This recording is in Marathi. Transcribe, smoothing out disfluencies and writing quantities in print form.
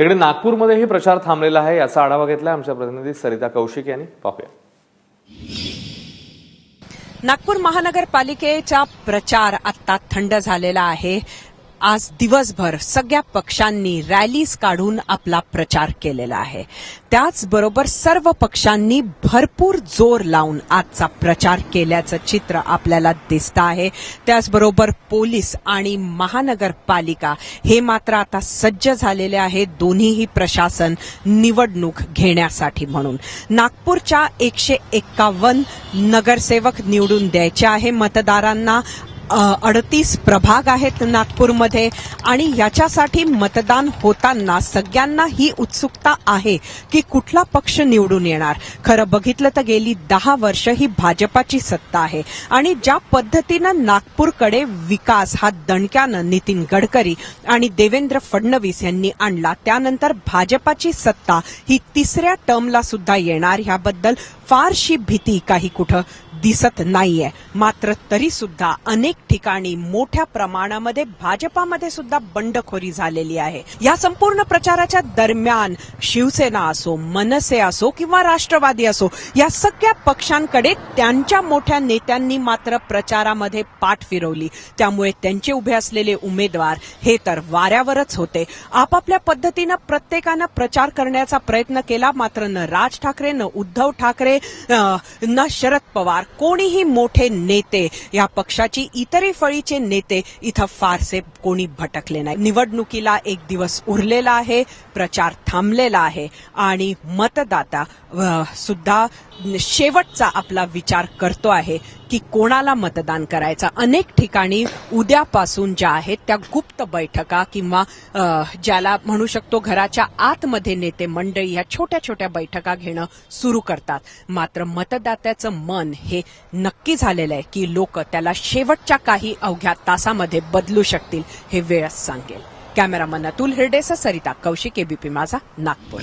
तिकडे नागपूरमध्येही प्रचार थांबलेला आहे, याचा आढावा घेतलाय आमच्या प्रतिनिधी सरिता कौशिक यांनी. पाहूया. नागपूर महानगरपालिकेचा प्रचार आता थंड झालेला आहे. आज दिवसभर सगळ्या पक्षांनी रॅलीज काढून आपला प्रचार केलेला आहे. त्याचबरोबर सर्व पक्षांनी भरपूर जोर लावून आजचा प्रचार केल्याचं चित्र आपल्याला दिसतं आहे. त्याचबरोबर पोलीस आणि महानगरपालिका हे मात्र आता सज्ज झालेले आहेत, दोन्हीही प्रशासन निवडणूक घेण्यासाठी म्हणून. नागपूरच्या 151 नगरसेवक निवडून द्यायचे आहे मतदारांना. 38 प्रभाग आहेत नागपूरमध्ये आणि याच्यासाठी मतदान होताना सगळ्यांना ही उत्सुकता आहे की कुठला पक्ष निवडून येणार. खरं बघितलं तर गेली 10 वर्ष ही भाजपाची सत्ता आहे आणि ज्या पद्धतीनं नागपूरकडे विकास हा दणक्यानं नितीन गडकरी आणि देवेंद्र फडणवीस यांनी आणला, त्यानंतर भाजपाची सत्ता ही तिसऱ्या टर्मला सुद्धा येणार ह्याबद्दल फारशी भीती काही कुठं दिसत नाहीये. मात्र तरी सुद्धा अनेक ठिकाणी मोठ्या प्रमाणामध्ये भाजपामध्ये सुद्धा बंडखोरी झालेली आहे. या संपूर्ण प्रचाराच्या दरम्यान शिवसेना असो, मनसे असो किंवा राष्ट्रवादी असो, या सगळ्या पक्षांकडे त्यांच्या मोठ्या नेत्यांनी मात्र प्रचारामध्ये पाठ फिरवली. त्यामुळे त्यांचे उभे असलेले उमेदवार हे तर वाऱ्यावरच होते. आपापल्या पद्धतीनं प्रत्येकानं प्रचार करण्याचा प्रयत्न केला, मात्र न राज ठाकरे, न उद्धव ठाकरे, न शरद पवार, कोणीही मोठे नेते, या पक्षाची इतरही फळीचे नेते इथं फारसे कोणी भटकले नाही. निवडणुकीला एक दिवस उरलेला आहे, प्रचार थांबलेला आहे आणि मतदाता सुद्धा शेवटचा आपला विचार करतो आहे की कोणाला मतदान करायचं. अनेक ठिकाणी उद्यापासून ज्या आहेत त्या गुप्त बैठका किंवा ज्याला म्हणू शकतो घराच्या आतमध्ये नेते मंडळी ह्या छोट्या छोट्या बैठका घेणं सुरू करतात. मात्र मतदात्याचं मन हे नक्की झालेलं आहे की लोक त्याला शेवटच्या काही अवघ्या तासामध्ये बदलू शकतील, हे वेळच सांगेल. कॅमेरामन अतुल हिरडेसह सरिता कौशिक, एबीपी माझा, नागपूर.